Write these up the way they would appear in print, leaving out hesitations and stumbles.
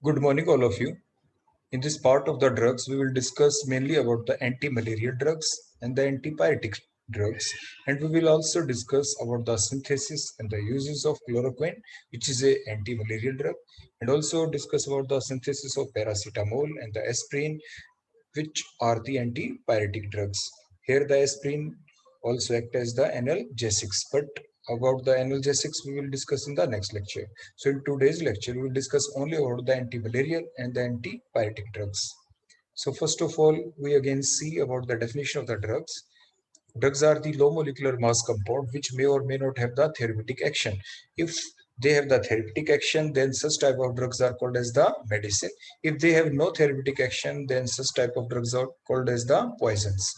Good morning, all of you. In this part of the drugs, we will discuss mainly about the anti-malarial drugs and the antipyretic drugs, and we will also discuss about the synthesis and the uses of chloroquine, which is a anti-malarial drug, and also discuss about the synthesis of paracetamol and the aspirin, which are the antipyretic drugs. Here, the aspirin also act as the analgesics, but about the analgesics we will discuss in the next lecture. So in today's lecture, we will discuss only about the antimalarial and the antipyretic drugs. So first of all, we again see about the definition of the drugs. Drugs are the low molecular mass compound which may or may not have the therapeutic action. If they have the therapeutic action, then such type of drugs are called as the medicine. If they have no therapeutic action, then such type of drugs are called as the poisons.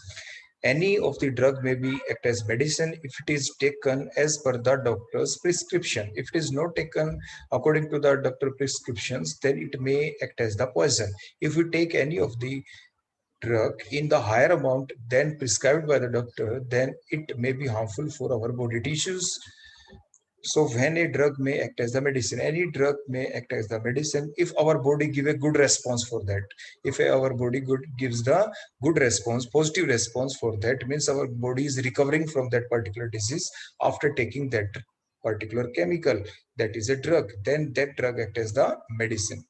Any of the drug may be act as medicine if it is taken as per the doctor's prescription. If it is not taken according to the doctor prescriptions, then it may act as the poison. If we take any of the drug in the higher amount than prescribed by the doctor, then it may be harmful for our body tissues. So when a drug may act as the medicine, any drug may act as the medicine if our body give a good response for that. If our body gives the good response, positive response for that, means our body is recovering from that particular disease after taking that particular chemical, that is a drug, then that drug act as the medicine.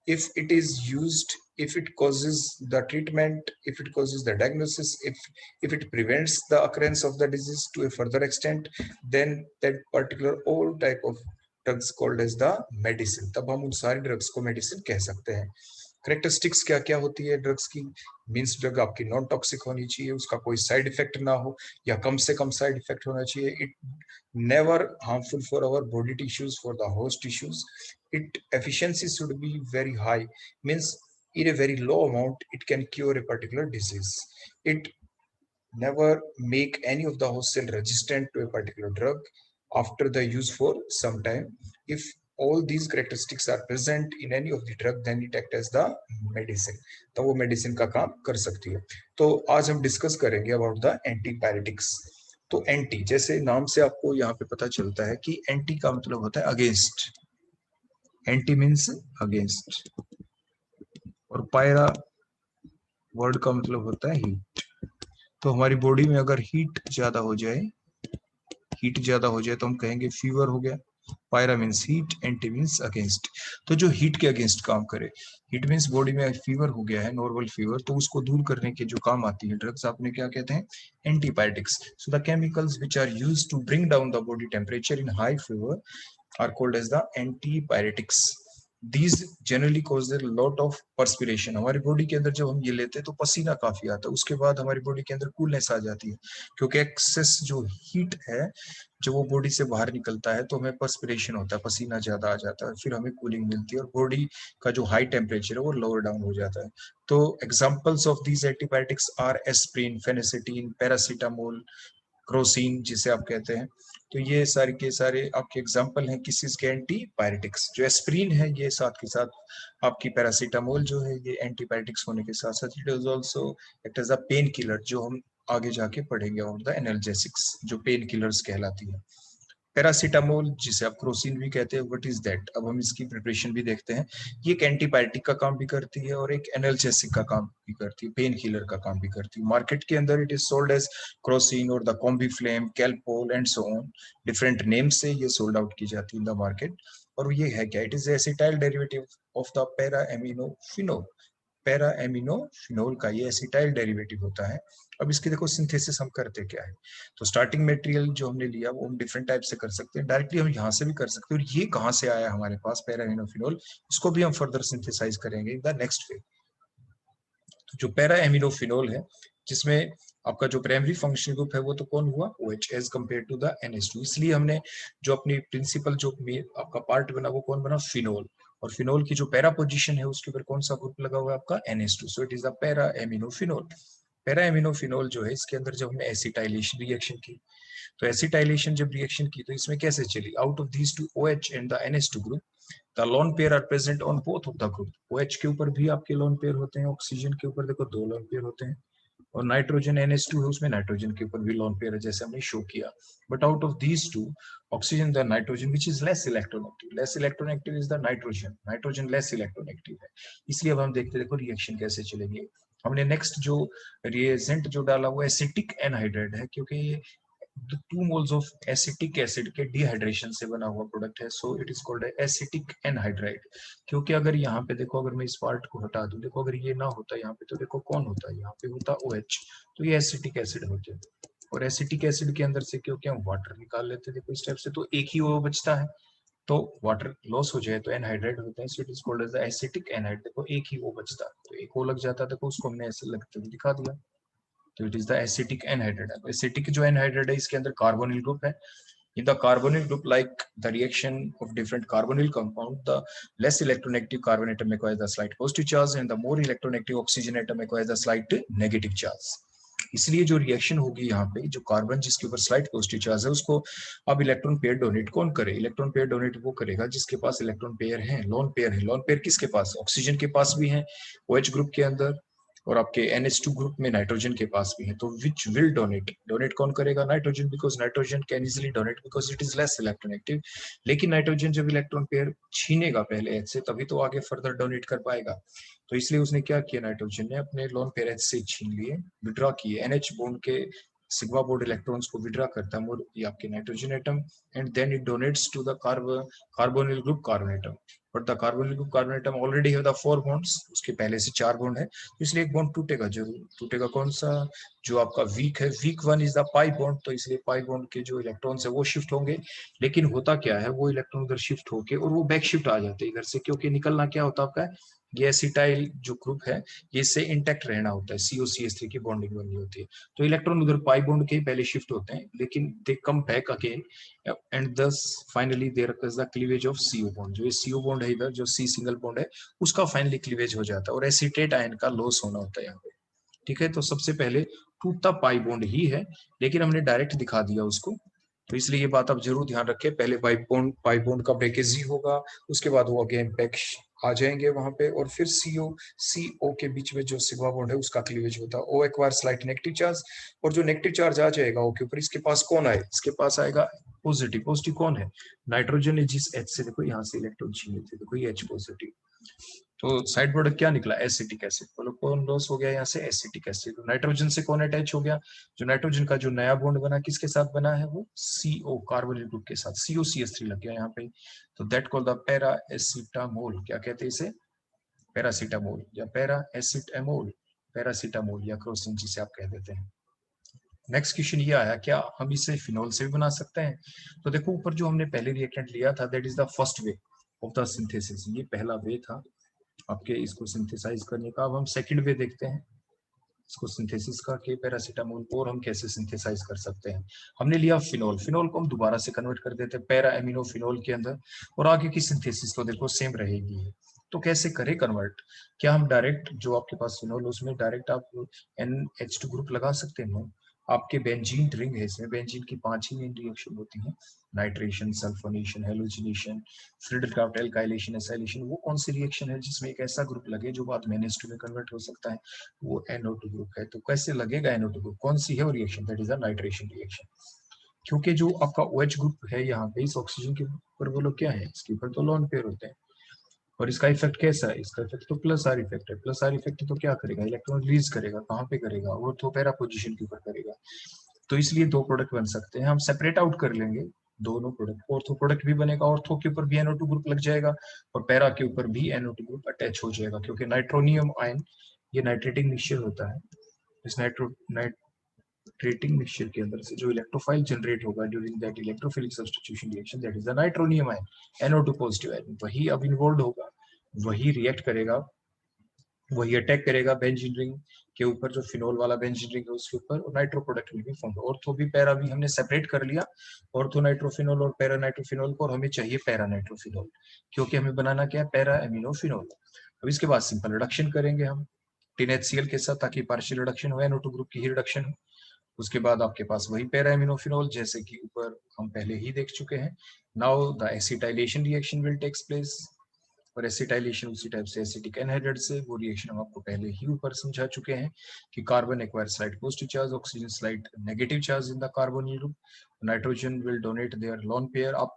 If it is used, if it causes the treatment, if it causes the diagnosis, if it prevents the occurrence of the disease to a further extent, then that particular all type of drugs called as the medicine. तब हम उन सारी drugs को medicine कह सकते हैं. Characteristics क्या क्या होती है ड्रग्स की? मींस ड्रग आपकी नॉन टॉक्सिक होनी चाहिए, उसका कोई साइड इफेक्ट ना हो या कम से कम साइड इफेक्ट होना चाहिए. It never harmful for our body tissues, for the host tissues. It efficiency should be very high, means in a very low amount it can cure a particular disease. It never make any of the host cell resistant to a particular drug after the use for some time. If all these characteristics are present in any of the drug, then it act as the medicine. तो वो medicine का काम कर सकती है. तो आज हम डिस्कस करेंगे अबाउट द एंटीपायरेटिक्स. तो एंटी, जैसे नाम से आपको यहाँ पे पता चलता है कि एंटी का मतलब होता है अगेंस्ट. एंटी मीन्स अगेंस्ट, और पायरा वर्ड का मतलब होता है हीट. तो हमारी बॉडी में अगर हीट ज्यादा हो जाए तो हम कहेंगे फीवर हो गया. पायरा means heat, anti means against. तो जो हीट के अगेंस्ट काम करे, हीट मीन्स बॉडी में फीवर हो गया है, नॉर्मल फीवर, तो उसको दूर करने के जो काम आती है ड्रग्स, आपने क्या कहते हैं? Antibiotics. So the chemicals which are used to bring down the body temperature in high fever are called as the antipyretics. These generally cause a lot of perspiration. हमारी बॉडी के अंदर जब हम ये लेते हैं तो पसीना काफी आता है, उसके बाद हमारी बॉडी के अंदर कूलनेस आ जाती है, क्योंकि एक्सेस जो हीट है जब वो बॉडी से बाहर निकलता है तो हमें पर्सपिरेशन होता है, पसीना ज्यादा आ जाता है, फिर हमें कूलिंग मिलती है और बॉडी का जो हाई टेम्परेचर है वो लोअर डाउन हो जाता है. तो examples of these antibiotics are aspirin, phenacetin, paracetamol, crocin जिसे आप कहते हैं. तो ये सारे के सारे आपके एग्जाम्पल हैं किस चीज के? एंटीपायरेटिक्स. जो एस्प्रिन है ये साथ के साथ आपकी पैरासीटामोल जो है ये एंटीपायरेटिक्स होने के साथ साथ it is also act as a pain killer, जो हम आगे जाके पढ़ेंगे, और द एनाल्जेसिक्स जो पेन किलर्स कहलाती है. पैरासीटामोल जिसे आप क्रोसिन भी कहते हैं, व्हाट इज दैट? अब हम इसकी प्रिपरेशन भी देखते हैं. ये एक एंटीबायोटिक का काम भी करती है और एक एनाल्जेसिक का काम भी करती है, पेन किलर का काम भी करती है. मार्केट के अंदर it is sold as crocin और the combiflam, calpol and so on. Different name से ये सोल्ड आउट की जाती है इन द मार्केट. और ये है क्या? It is acetyl derivative of the para aminophenol. Para aminophenol का ये एसिटाइल डेरिवेटिव होता है. अब इसकी देखो सिंथेसिस हम करते क्या है. तो स्टार्टिंग मटेरियल जो हमने लिया वो हम डिफरेंट टाइप से कर सकते हैं, डायरेक्टली हम यहाँ से भी कर सकते हैं. और ये कहाँ से आया हमारे पास पैरा एमिनोफिनोल, इसको भी हम फर्दर सिंथेसाइज करेंगे इन द नेक्स्ट फेज. तो जो पैरा एमिनोफिनोल है, जिसमें आपका जो प्राइमरी फंक्शनल ग्रुप है वो तो कौन हुआ? OH as compare to the NH2. इसलिए हमने जो अपनी प्रिंसिपल जो आपका पार्ट बना वो कौन बना? फिनोल. और फिनोल की जो पैरा पोजीशन है उसके ऊपर कौन सा ग्रुप लगा हुआ है? आपका NH2. So it is the para aminophenol. Para aminophenol जो है इसके अंदर जब हमने एसिटाइलेशन रिएक्शन की, तो एसिटाइलेशन जब रिएक्शन की तो इसमें कैसे चली? Out of these two OH and the NH2 group, the lone pair are present on both of the group. OH के ऊपर भी आपके लोन पेयर होते हैं, ऑक्सीजन के ऊपर देखो 2 लोन पेयर होते हैं. और नाइट्रोजन NH2 है, उसमें नाइट्रोजन के ऊपर भी लोन पेयर है जैसे हमने शो किया। But out of these to, oxygen the nitrogen which is less electronegative, less electronegative is the nitrogen, nitrogen less electronegative है। इसलिए अब हम देखते देखो रिएक्शन कैसे चलेगी। हमने नेक्स्ट जो रिएजेंट जो डाला वो एसिटिक एनहाइड्राइड है, क्योंकि ये 2 moles ऑफ एसिटिक एसिड के डिहाइड्रेशन से बना हुआ प्रोडक्ट है, so it is called acetic anhydride. क्योंकि अगर यहाँ पे देखो, अगर मैं इस पार्ट को हटा दूं, देखो अगर ये ना होता यहाँ पे तो देखो कौन होता है, यहाँ पे होता OH, तो ये एसिटिक एसिड होते हैं। और एसिटिक एसिड के अंदर से क्योंकि हम वाटर निकाल लेते हैं देखो इस स्टेप से, तो एक ही O बचता है, तो वाटर लॉस हो जाए तो एनहाइड्राइड होता है, so it is called as acetic anhydride. देखो एक ही O बचता है, तो एक O लग जाता है, देखो उसको हमने ऐसे लगते हुए दिखा दिया, तो it is the acetic anhydride. Acetic जो एनहाइड्राइड है इसके अंदर कार्बोनिल ग्रुप है। In the carbonyl group, like the reaction of different carbonyl compound, the less electronegative carbon atom acquires the slight positive charge and the more electronegative oxygen atom acquires the slight negative charge. इसलिए जो reaction होगी यहाँ पे, जो carbon जिसके ऊपर slight positive charge है उसको अब इलेक्ट्रॉन पेयर डोनेट कौन करे? इलेक्ट्रॉन पेयर डोनेट वो करेगा जिसके पास इलेक्ट्रॉन पेयर है, लोन पेयर है। लोन पेयर किसके पास? ऑक्सीजन के पास भी है OH ग्रुप के अंदर, और आपके NH2 ग्रुप में नाइट्रोजन के पास भी है। तो विच विल डोनेट, डोनेट कौन करेगा? Nitrogen, because nitrogen can easily donate because it is less electronegative. लेकिन नाइट्रोजन जब इलेक्ट्रॉन पेयर छीनेगा पहले H से, तभी तो आगे फर्दर डोनेट कर पाएगा। तो इसलिए उसने क्या किया, नाइट्रोजन ने अपने लोन पेयर H से छीन लिए, विड्रॉ किए। NH बॉन्ड के सिग्मा बॉन्ड इलेक्ट्रॉन्स को विड्रॉ करता है और ये आपके nitrogen atom, and then it donates to the carbonyl group carbon atom. But the carbonyl group carbon atom already have the 4 bonds, उसके पहले से 4 बॉन्ड है, तो इसलिए एक बॉन्ड टूटेगा जरूर। टूटेगा कौन सा? जो आपका वीक है, weak one is the pi bond, तो इसलिए पाई बॉन्ड के जो इलेक्ट्रॉन्स है वो शिफ्ट होंगे। लेकिन होता क्या है, वो इलेक्ट्रॉन उधर शिफ्ट होके और वो बैक शिफ्ट आ जाते हैं इधर से, क्योंकि निकलना क्या होता है आपका, ये एसिटाइल जो ग्रुप है ये इससे इंटैक्ट रहना होता है, COCH3 की बॉन्डिंग बननी होती है। तो इलेक्ट्रॉन उधर पाई बॉन्ड के पहले शिफ्ट होते हैं, लेकिन they come back again, and thus finally there is the cleavage of CO bond. जो ये CO बॉन्ड है इधर, जो C सिंगल बॉन्ड है, उसका फाइनली क्लीवेज हो जाता है और एसिटेट आयन का लॉस होना होता है यहाँ पे। ठीक है, तो सबसे पहले टूटता पाई बॉन्ड ही है, लेकिन हमने डायरेक्ट दिखा दिया उसको, तो इसलिए ये बात आप जरूर ध्यान रखें। पहले पाई बॉन्ड का ब्रेकेज ही होगा, उसके बाद वो अगेन बैक आ जाएंगे वहां पे, और फिर CO के बीच में जो सिग्मा बॉन्ड है उसका क्लीवेज होता है। O acquire slight negative charge, और जो नेगेटिव चार्ज आ जाएगा O के ऊपर, इसके पास कौन आए? इसके पास आएगा पॉजिटिव। पॉजिटिव कौन है? नाइट्रोजन ने जिस H से देखो यहाँ से इलेक्ट्रॉन छीने थे, देखो ये H पॉजिटिव, तो साइड प्रोडक्ट क्या निकला? Acetic acid. बोलो कौन लॉस हो गया यहाँ से? Acetic acid. नाइट्रोजन से कौन अटैच हो गया? जो नाइट्रोजन का जो नया बॉन्ड बना किसके साथ बना है? वो CO कार्बोनिल ग्रुप के साथ, COCH3 लग गया यहाँ पे, तो दैट कॉल्ड द पैरा एसिटामोल। क्या कहते हैं इसे? पैरासीटामोल या पैरा एसिटामोल, पैरासीटामोल या क्रोसिन जिसे आप कह देते हैं। नेक्स्ट क्वेश्चन ये आया, क्या हम इसे फिनोल से भी बना सकते हैं? तो देखो ऊपर जो हमने पहले रिएक्टेंट लिया था, that is the first way of the synthesis, ये पहला वे था आपके इसको सिंथेसाइज करने का। अब हम सेकंड वे देखते हैं इसको सिंथेसिस का, कि पैरासीटामोल को और हम कैसे सिंथेसाइज कर सकते हैं। हमने लिया फिनोल, फिनोल को हम दोबारा से कन्वर्ट कर देते हैं पैरा एमिनो फिनोल के अंदर, और आगे की सिंथेसिस तो देखो सेम रहेगी। तो कैसे करें कन्वर्ट? क्या हम डायरेक्ट जो आपके पास फिनोल उसमें डायरेक्ट आप NH2 ग्रुप लगा सकते हैं? आपके बेंजीन रिंग है, इसमें बेंजीन की 5 ही मेन रिएक्शन होती हैं, nitration, sulphonation, halogenation, Friedel Crafts alkylation, acylation. वो कौन सी रिएक्शन है जिसमें एक ऐसा ग्रुप लगे जो बाद में NH2 में कन्वर्ट हो सकता है? वो NO2 ग्रुप है। तो कैसे लगेगा NO2 ग्रुप? कौन सी है वो reaction? That is a nitration reaction. क्योंकि जो आपका OH ग्रुप है यहाँ पे इस ऑक्सीजन के ऊपर, वो लोग क्या है, इसके ऊपर तो लोन पेयर होते हैं, और इसका इफेक्ट कैसा है? इसका इफेक्ट तो प्लस आर इफेक्ट है। प्लस आर इफेक्ट तो क्या करेगा? इलेक्ट्रॉन रिलीज करेगा। कहाँ पे करेगा? ऑर्थोपैरा पोजीशन के ऊपर करेगा। तो इसलिए 2 प्रोडक्ट बन सकते हैं, हम सेपरेट आउट कर लेंगे दोनों प्रोडक्ट। ऑर्थो प्रोडक्ट भी बनेगा, ऑर्थो के ऊपर भी NO2 ग्रुप लग जाएगा, और पैरा के ऊपर भी NO2 ग्रुप अटैच हो जाएगा, क्योंकि नाइट्रोनियम आयन ये नाइट्रेटिंग मिक्सचर होता है। इस नाइट्रेटिंग मिक्सचर के अंदर से जो इलेक्ट्रोफाइल जनरेट होगा during that electrophilic substitution reaction, that is the nitronium ion, NO2 positive ion, वही अब इन्वॉल्व होगा, वही रिएक्ट करेगा, वही अटैक करेगा बेंजीन रिंग के ऊपर, जो फिनोल वाला बेंजीन रिंग है उसके ऊपर, और nitro product will be formed. Ortho भी पैरा भी हमने सेपरेट कर लिया, ऑर्थो नाइट्रोफिनोल और पैरा नाइट्रोफिनोल को, और हमें चाहिए पैरा नाइट्रोफिनोल, क्योंकि हमें बनाना क्या है? पैरा एमिनोफिनोल। अब इसके बाद सिंपल रिडक्शन करेंगे हम TnHCl के साथ, ताकि पार्शियल रिडक्शन हो, NO2 ग्रुप की ही रिडक्शन हो। उसके बाद आपके पास वही पैरा एमिनोफिनोल, जैसे कि ऊपर हम पहले ही देख चुके हैं। Now the acetylation reaction will takes place, और एसिटाइलेशन उसी टाइप से एसिटिक एनहाइड्राइड से, वो रिएक्शन हम आपको पहले ही ऊपर समझा चुके हैं कि carbon acquire slight positive charge, oxygen slight negative charge in the carbonyl group, nitrogen will donate their lone pair up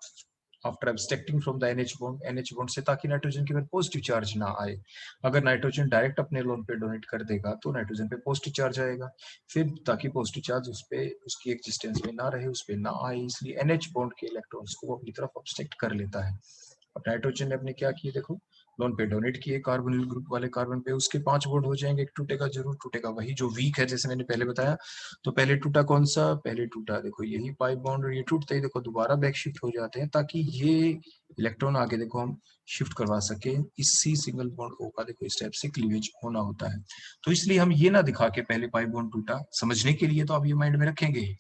after abstracting from the NH bond से, ताकि नाइट्रोजन के ऊपर पॉजिटिव चार्ज ना आए। अगर नाइट्रोजन डायरेक्ट अपने loan पे donate कर देगा तो नाइट्रोजन पे पॉजिटिव चार्ज आएगा, फिर ताकि पॉजिटिव चार्ज उस पे उसकी एक्जिस्टेंस में ना रहे, उस पे ना आए, इसलिए NH बॉन्ड के इलेक्ट्रॉन्स को वो अपनी तरफ ऑब्स्ट्रैक्ट कर लेता है। अब नाइट्रोजन ने अपने क्या किए, देखो लोन पे डोनेट किए कार्बोनिल ग्रुप वाले कार्बन पे, उसके 5 बॉन्ड हो जाएंगे, एक टूटेगा जरूर, टूटेगा वही जो वीक है, जैसे मैंने पहले बताया। तो पहले टूटा कौन सा, पहले टूटा देखो यही पाई बॉन्ड, और ये टूटते ही देखो दोबारा बैक शिफ्ट हो जाते हैं, ताकि ये इलेक्ट्रॉन आगे देखो हम शिफ्ट करवा सके। इसी सिंगल बॉन्ड ओ का देखो इस टाइप से क्लीवेज होना होता है। तो इसलिए हम ये ना दिखा के पहले पाई बॉन्ड टूटा, समझने के लिए तो आप ये माइंड में रखेंगे,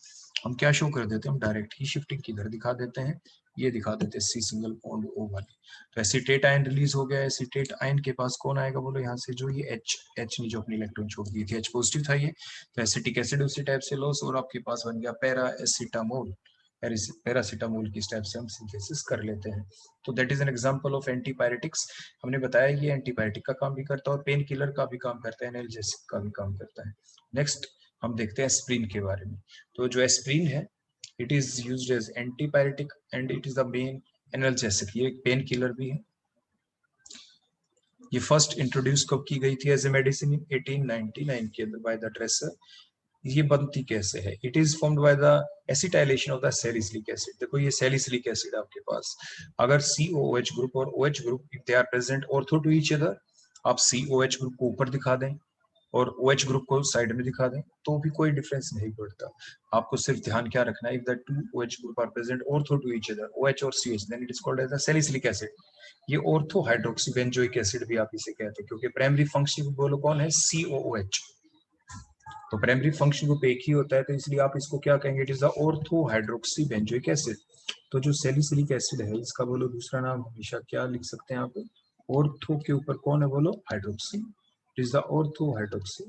हम क्या शो कर देते हैं, हम डायरेक्ट ही शिफ्टिंग किधर दिखा देते हैं, ये दिखा देते हैं सी सिंगल बॉन्ड ओ वाले। तो एसीटेट आयन रिलीज हो गया, एसीटेट आयन के पास कौन आएगा बोलो, यहाँ से जो ये H ने जो अपनी इलेक्ट्रॉन छोड़ दी थी, H पॉजिटिव था ये, तो एसिटिक एसिड उसी टाइप से लॉस, और आपके पास बन गया पैराएसिटामोल। पैरासिटामोल की टाइप से हम सिंथेसिस कर लेते हैं। तो that is an example of antipyretics. हमने बताया ये एंटीपायरेटिक का काम भी करता है और पेन किलर का भी काम करता है, एनाल्जेसिक का भी काम करता है। नेक्स्ट हम देखते हैं एस्प्रिन के बारे में। तो जो एस्प्रिन है, it is used as antipyretic and it is the main analgesic, ये एक पेन किलर भी है। ये फर्स्ट इंट्रोड्यूस कब की गई थी एज ए मेडिसिन, 1899 के अंदर बाय द ड्रेसर। ये बनती कैसे है, it is formed by the acetylation of the salicylic acid. देखो ये सैलिसिलिक एसिड आपके पास, अगर COOH ग्रुप और OH group if they are present ortho to each other, आप COH ग्रुप को ऊपर दिखा दें और OH ग्रुप को साइड में दिखा दें तो भी कोई डिफरेंस नहीं पड़ता। आपको सिर्फ ध्यान क्या रखना है, if the two OH group are present ortho to each other, OH और CH, then it is called as the salicylic acid. ये ऑर्थो हाइड्रोक्सी बेंजोइक एसिड भी आप इसे कहते हैं, क्योंकि प्राइमरी फंक्शन बोलो कौन है, COOH। तो प्राइमरी फंक्शन ग्रुप एक ही होता है, तो इसलिए आप इसको क्या कहेंगे, it is the ortho hydroxy benzoic acid. तो जो सैलिसिलिक एसिड है, इसका बोलो दूसरा नाम हमेशा क्या लिख सकते हैं आप, ऑर्थो के ऊपर कौन है बोलो, hydroxy, it is the ortho hydroxy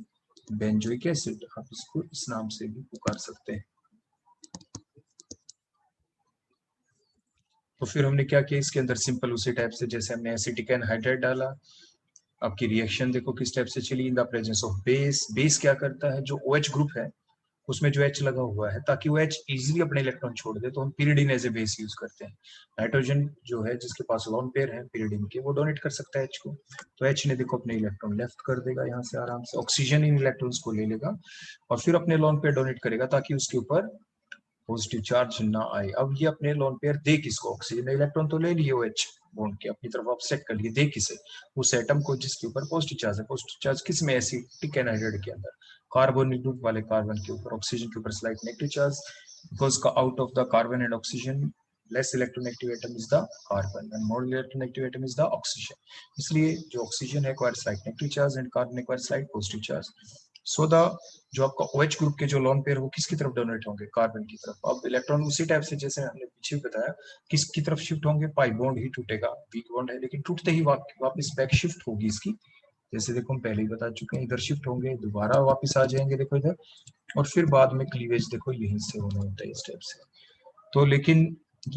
benzoic acid, आप इसको इस नाम से भी पुकार सकते हैं। तो फिर हमने क्या किया इसके अंदर, सिंपल उसी टाइप से जैसे हमने एसिटिक एनहाइड्राइड डाला, आपकी रिएक्शन देखो किस टाइप से चली, in the presence of base. Base क्या करता है, जो OH ग्रुप है उसमें जो H लगा हुआ है, ताकि वो H इजीली अपने इलेक्ट्रॉन छोड़ दे, तो हम pyridine as a base use करते हैं। नाइट्रोजन जो है जिसके पास लोन पेयर है pyridine के, वो डोनेट कर सकता है H को, तो H ने देखो अपने इलेक्ट्रॉन लेफ्ट कर देगा यहाँ से आराम से, ऑक्सीजन इन इलेक्ट्रॉन्स को ले लेगा और फिर अपने लोन पेयर डोनेट करेगा, ताकि उसके ऊपर पॉजिटिव चार्ज ना आए। अब ये अपने लोन पेयर दे किसको, ऑक्सीजन ने इलेक्ट्रॉन तो ले लिए OH बॉन्ड के अपनी तरफ ऑफसेट कर लिए, दे किसे, उस एटम को जिसके ऊपर पॉजिटिव चार्ज है। पॉजिटिव चार्ज किस में, एसिटिक एनहाइड्राइड के अंदर, कार्बोनिल ग्रुप वाले कार्बन के ऊपर, ऑक्सीजन के ऊपर slight negative charge, because out of the carbon and oxygen less electronegative atom is the carbon and more electronegative atom is the oxygen. इसलिए जो ऑक्सीजन है acquire slight negative charge and carbon acquire slight positive charge. So the जो आपका OH group के जो lone pair वो किसकी तरफ डोनेट होंगे, कार्बन की तरफ। अब इलेक्ट्रॉन उसी टाइप से जैसे हमने पीछे बताया किसकी तरफ शिफ्ट होंगे, पाई बॉन्ड ही टूटेगा, वीक बॉन्ड है लेकिन टूटते ही वापस बैक शिफ्ट होगी इसकी, जैसे देखो हम पहले ही बता चुके हैं, इधर शिफ्ट होंगे दोबारा वापस आ जाएंगे देखो इधर, और फिर बाद में क्लीवेज देखो यहीं से होना होता है इस टाइप से। तो लेकिन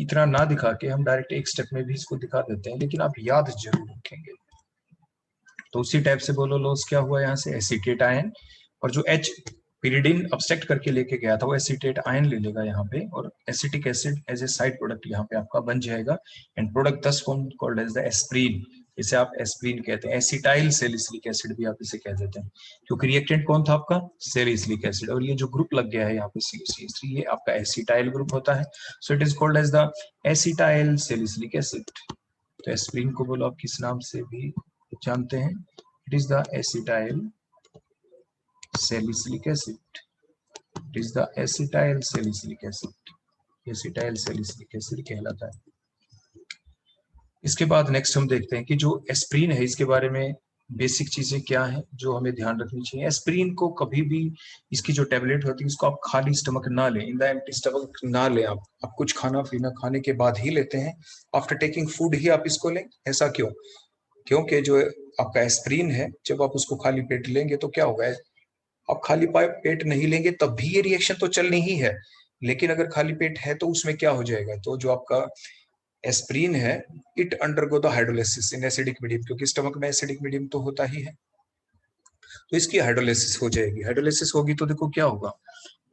इतना ना दिखा के हम डायरेक्ट एक स्टेप में भी इसको दिखा देते हैं, लेकिन आप याद जरूर रखेंगे। तो उसी टाइप से बोलो लॉस क्या हुआ यहाँ से, एसिटेट आयन, और जो H pyridine अब्स्ट्रैक्ट करके लेके गया था वो एसिटेट आयन ले लेगा यहाँ पे, और acetic acid as a side product यहाँ पे आपका बन जाएगा, and product thus form called as the aspirin. इसे आप एस्प्रीन कहते हैं, एसिटाइल सैलिसिलिक एसिड भी आप इसे कह देते हैं, क्योंकि रिएक्टेंट कौन था आपका, सैलिसिलिक एसिड, और ये जो ग्रुप लग गया है यहाँ पे CH3 ये आपका एसिटाइल ग्रुप होता है, so it is called as the acetyl salicylic acid. तो एस्प्रीन को बोलो आप किस नाम से भी जानते हैं, it is the acetyl salicylic acid, it is the acetyl salicylic acid, acetyl salicylic acid कहलाता है। इसके बाद नेक्स्ट हम देखते हैं कि जो एस्प्रीन है इसके बारे में बेसिक चीजें क्या है जो हमें ध्यान रखनी चाहिए। एस्प्रीन को कभी भी इसकी जो टेबलेट होती है इसको आप खाली स्टमक ना लें, इन द एम्प्टी स्टमक ना लें, आप कुछ खाना पीना खाने के बाद ही लेते हैं, आफ्टर टेकिंग फूड ही आप इसको लें। ऐसा क्यों, क्योंकि जो आपका एस्प्रीन है जब आप उसको खाली पेट लेंगे तो क्या होगा, आप खाली पेट नहीं लेंगे तब भी ये रिएक्शन तो चलनी ही है, लेकिन अगर खाली पेट है तो उसमें क्या हो जाएगा, तो जो आपका एस्प्रीन है, it undergo the hydrolysis in acidic medium, क्योंकि स्टमक में एसिडिक मीडियम तो होता ही है, तो इसकी हाइड्रोलिसिस हो जाएगी। हाइड्रोलिसिस होगी तो देखो क्या होगा,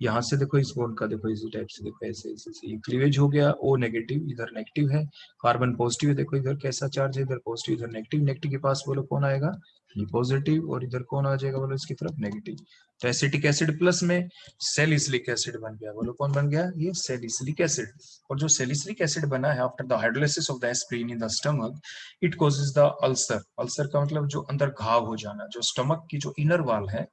यहाँ से देखो इस बॉन्ड का देखो इसी टाइप से देखो ऐसे ऐसे ये क्लीवेज हो गया, O नेगेटिव इधर नेगेटिव है, कार्बन पॉजिटिव है, देखो इधर कैसा चार्ज है, इधर पॉजिटिव इधर नेगेटिव, नेगेटिव के पास बोलो कौन आएगा, ये पॉजिटिव, और इधर कौन आ जाएगा बोलो इसकी तरफ नेगेटिव। तो एसिटिक एसिड प्लस में सैलिसिलिक एसिड बन गया, बोलो कौन बन गया, ये सैलिसिलिक एसिड। और जो सैलिसिलिक एसिड बना है after the hydrolysis of the aspirin in the stomach, it causes the ulcer. Ulcer का मतलब जो अंदर घाव हो जाना, जो स्टमक की जो इनर वॉल है,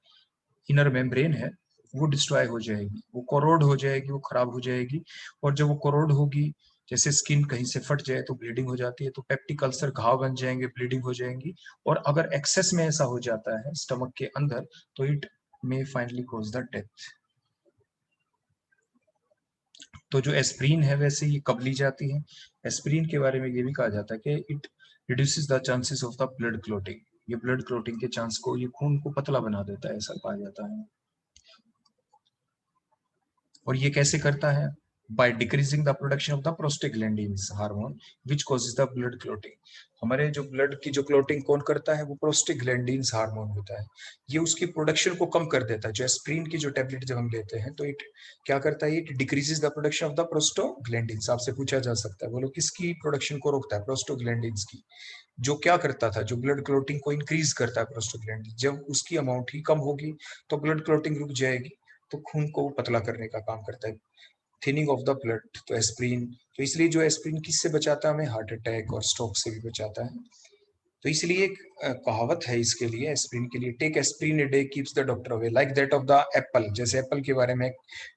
इनर मेम्ब्रेन है, वो डिस्ट्रॉय हो जाएगी, वो कोरोड हो जाएगी, वो खराब हो जाएगी। और जब वो कोरोड होगी, जैसे स्किन कहीं से फट जाए तो ब्लीडिंग हो जाती है, तो पेप्टिक अल्सर घाव बन जाएंगे, ब्लीडिंग हो जाएंगी। और अगर एक्सेस में ऐसा हो जाता है स्टमक के अंदर, तो it may finally cause the death. तो जो एस्प्रीन है वैसे ये कब ली जाती है, एस्प्रीन के बारे में ये भी कहा जाता है कि it reduces the chances of the blood clotting, ये ब्लड क्लॉटिंग के चांस को, ये खून को पतला बना देता है, ऐसा कहा जाता है। और ये कैसे करता है, by decreasing the production of the prostaglandins hormone which causes the blood clotting. हमारे जो ब्लड की जो क्लॉटिंग कौन करता है, वो प्रोस्टाग्लैंडिन्स हार्मोन होता है, ये उसकी प्रोडक्शन को कम कर देता है। जो एस्प्रीन की जो टैबलेट जब हम लेते हैं तो इट क्या करता है, it decreases the production of the prostaglandins. आपसे पूछा जा सकता है, बोलो किसकी प्रोडक्शन को रोकता है, प्रोस्टाग्लैंडिन्स की। जो क्या करता था, जो ब्लड क्लॉटिंग को इंक्रीज करता है प्रोस्टाग्लैंडिन, जब उसकी अमाउंट ही कम होगी तो ब्लड क्लॉटिंग रुक जाएगी, तो खून को पतला करने का काम करता है, थिनिंग ऑफ द ब्लड। तो एस्प्रीन, तो इसलिए जो एस्प्रीन किससे बचाता है, हमें हार्ट अटैक और स्ट्रोक से भी बचाता है। तो इसलिए एक कहावत है इसके लिए, एस्प्रिन के लिए, take aspirin a day keeps the doctor away, like that of the apple. जैसे एप्पल के बारे में,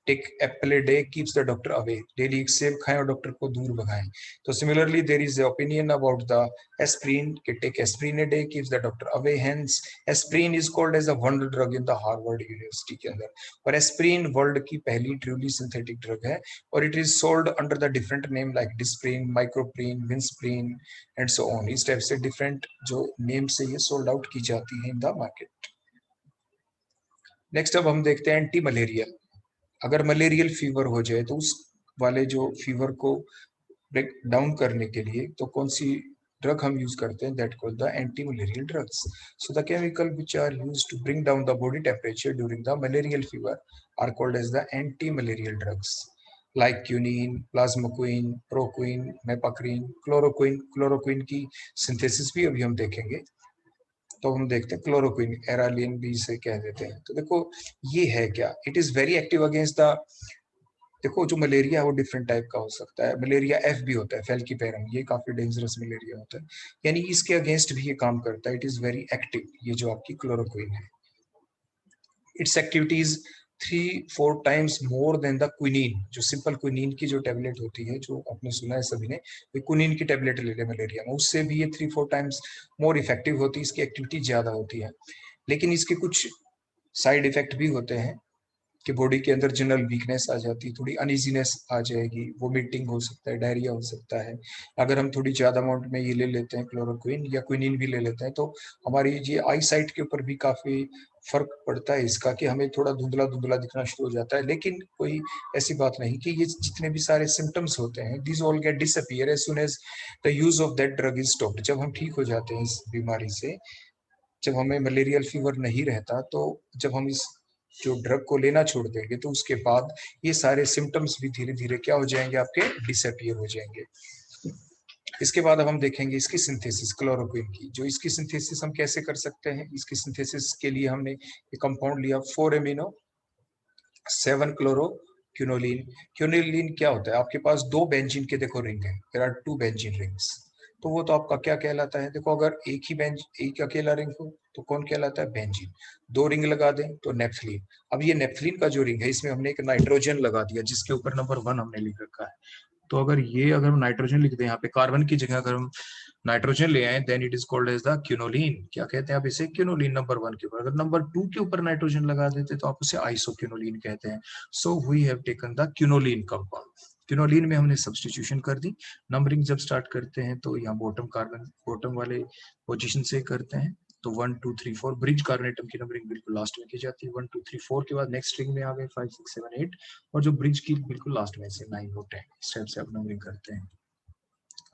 take apple a day keeps the doctor away, daily एक सेब खाएं और डॉक्टर को दूर भगाएं। तो similarly there is opinion about the aspirin कि take aspirin a day keeps the doctor away, hence aspirin is called as a wonder drug in the Harvard university के अंदर। और एस्प्रिन वर्ल्ड की पहली ट्रूली सिंथेटिक ड्रग है, और it is sold under the different name like disprin, microprin, winsprin and so on. इस type से different जो नेम से ये सोल्ड आउट की जाती है इन द मार्केट। नेक्स्ट अब हम देखते हैं एंटी मलेरियल। अगर मलेरियल फीवर हो जाए तो उस वाले जो फीवर को ब्रेक डाउन करने के लिए तो कौन सी ड्रग हम यूज करते हैं, that called the anti malarial drugs. So the chemical which are used to bring down the body temperature during the malarial fever are called as the anti malarial drugs, like quinine, plasmoquine, proquine, mepacrine, chloroquine. Chloroquine की synthesis भी अभी हम देखेंगे। तो हम देखते हैं chloroquine, एरालिन भी इसे कह देते हैं। तो देखो ये है क्या, it is very active against the, देखो जो मलेरिया है वो डिफरेंट टाइप का हो सकता है। मलेरिया एफ भी होता है, फेल्कीपेरम, ये काफी डेंजरस मलेरिया होता है, यानी इसके अगेंस्ट भी ये काम करता है। इट इज वेरी एक्टिव, ये जो आपकी क्लोरोक्विन है। It's activities 3-4 times more than the quinine. जो सिंपल क्विनीन की जो टेबलेट होती है, जो आपने सुना है सभी ने, क्विनीन की टेबलेट ले ले मलेरिया में, उससे भी ये 3-4 टाइम्स मोर इफेक्टिव होती है, इसकी एक्टिविटी ज्यादा होती है। लेकिन इसके कुछ साइड इफेक्ट भी होते हैं कि बॉडी के अंदर जनरल वीकनेस आ जाती है, थोड़ी अनइजीनेस आ जाएगी, वोमिटिंग हो सकता है, डायरिया हो सकता है। अगर हम थोड़ी ज्यादा अमाउंट में ये ले लेते हैं क्लोरोक्विन या क्विनीन भी ले लेते हैं, तो हमारी ये आई साइट के ऊपर भी काफी फर्क पड़ता है इसका, कि हमें थोड़ा धुंधला धुंधला दिखना शुरू हो जाता है। लेकिन कोई ऐसी बात नहीं कि ये जितने भी सारे सिम्टम्स होते हैं, this all get disappear as soon as the use of that drug is stopped. जब हम ठीक हो जाते हैं इस बीमारी से, जब हमें मलेरियल फीवर नहीं रहता, तो जब हम इस जो ड्रग को लेना छोड़ देंगे, तो उसके बाद ये सारे सिम्टम्स भी धीरे धीरे क्या हो जाएंगे, आपके डिसअपियर हो जाएंगे। इसके बाद अब हम देखेंगे इसकी सिंथेसिस, क्लोरोक्विन की। जो इसकी सिंथेसिस हम कैसे कर सकते हैं, इसकी सिंथेसिस के लिए हमने ये कंपाउंड लिया 4-अमीनो 7-क्लोरो क्यूनोलिन। क्यूनोलिन क्या होता है, आपके पास 2 बेंजीन के देखो रिंग है, देयर आर 2 बेंजीन रिंग्स। तो वो तो आपका क्या कहलाता है, देखो अगर एक अकेला रिंग हो तो कौन कहलाता है, बेंजीन। 2 रिंग लगा दें तो नेप्थलीन। अब ये नेप्थलीन का जो रिंग है, इसमें हमने एक नाइट्रोजन लगा दिया, जिसके ऊपर नंबर 1 हमने लिख रखा है। तो अगर ये अगर हम नाइट्रोजन लिख दें यहाँ पे, कार्बन की जगह अगर हम नाइट्रोजन ले आए, then it is called as the quinoline. क्या कहते हैं आप इसे, क्यूनोलिन नंबर 1 के ऊपर। अगर नंबर 2 के ऊपर नाइट्रोजन लगा देते तो आप उसे आइसोक्यूनोलिन कहते हैं। So we have taken the quinoline compound. Quinoline में हमने सब्स्टिट्यूशन कर दी। नंबरिंग जब स्टार्ट करते हैं तो यहाँ बॉटम कार्बन, बॉटम वाले पोजीशन से करते हैं। तो 1 2 3 4 ब्रिज कार्बोनेटम की नंबरिंग बिल्कुल लास्ट में की जाती है। 1 2 3 4 के बाद नेक्स्ट रिंग में आ गए 5 6 7 8, और जो ब्रिज की बिल्कुल लास्ट में से 9 और 10, इस टाइप से आप नंबरिंग करते हैं।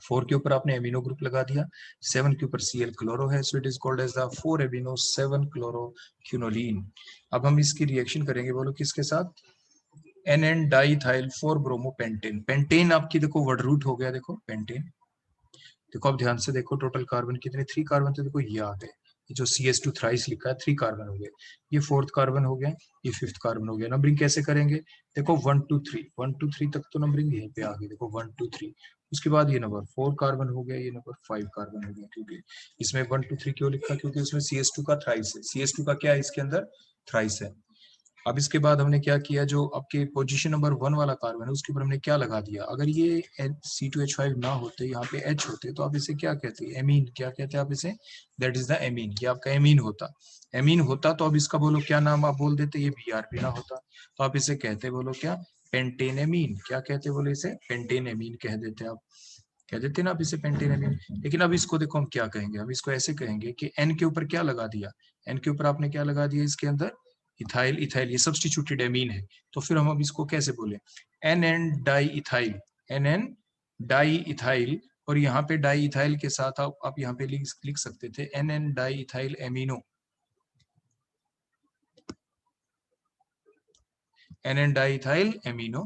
4 के ऊपर आपने एमिनो ग्रुप लगा दिया, 7 के ऊपर Cl क्लोरो है, so it is called as the 4 amino 7 क्लोरोक्विनोलिन। अब हम इसकी रिएक्शन करेंगे, बोलो किसके साथ, NN diethyl 4 bromo pentane. Pentane आपकी देखो वर्ड रूट हो गया, देखो पेंटेन, देखो अब ध्यान से देखो टोटल कार्बन कितने, 3 कार्बन, तो देखो ये आ गए, जो CS2 थ्राइस लिखा है 3 कार्बन हो गए, ये 4th कार्बन हो गया, ये 5th कार्बन हो गया। नंबरिंग कैसे करेंगे, देखो 1 2 3, 1 2 3 तक तो नंबरिंग यहीं पे आ गई, देखो 1 2 3, उसके बाद ये नंबर 4 कार्बन हो गया, ये नंबर 5 कार्बन हो गया, क्योंकि इसमें 1 2 3 क्यों लिखा, क्योंकि उसमें CS2 का थ्राइस है, CS2 का क्या है इसके अंदर, थ्राइस है। अब इसके बाद हमने क्या किया, जो आपके पोजीशन नंबर 1 वाला कार्बन है उसके ऊपर हमने क्या लगा दिया, अगर ये C2H5 ना होते, यहाँ पे H होते, तो आप इसे क्या कहते हैं, एमीन, क्या कहते हैं आप इसे, दैट इज द एमीन, ये आपका एमीन होता, एमीन होता तो अब इसका बोलो क्या नाम आप बोल देते, ये BRP ना होता तो आप इसे कहते बोलो क्या, पेंटेनेमीन, क्या कहते बोले इसे, पेंटेनेमीन कह देते आप, कह देते ना आप इसे पेंटेनेमीन। लेकिन अब इसको देखो हम क्या कहेंगे, अब इसको ऐसे कहेंगे कि N के ऊपर क्या लगा दिया, N के ऊपर आपने क्या लगा दिया, इसके अंदर इथाइल, इथाइल ये सब्स्टिट्यूटेड एमीन है, तो फिर हम अब इसको कैसे बोले, NN di ethyl, NN di ethyl, और यहाँ पे डाई इथाइल के साथ आप यहाँ पे लिख सकते थे NN di ethyl amino, NN di ethyl amino,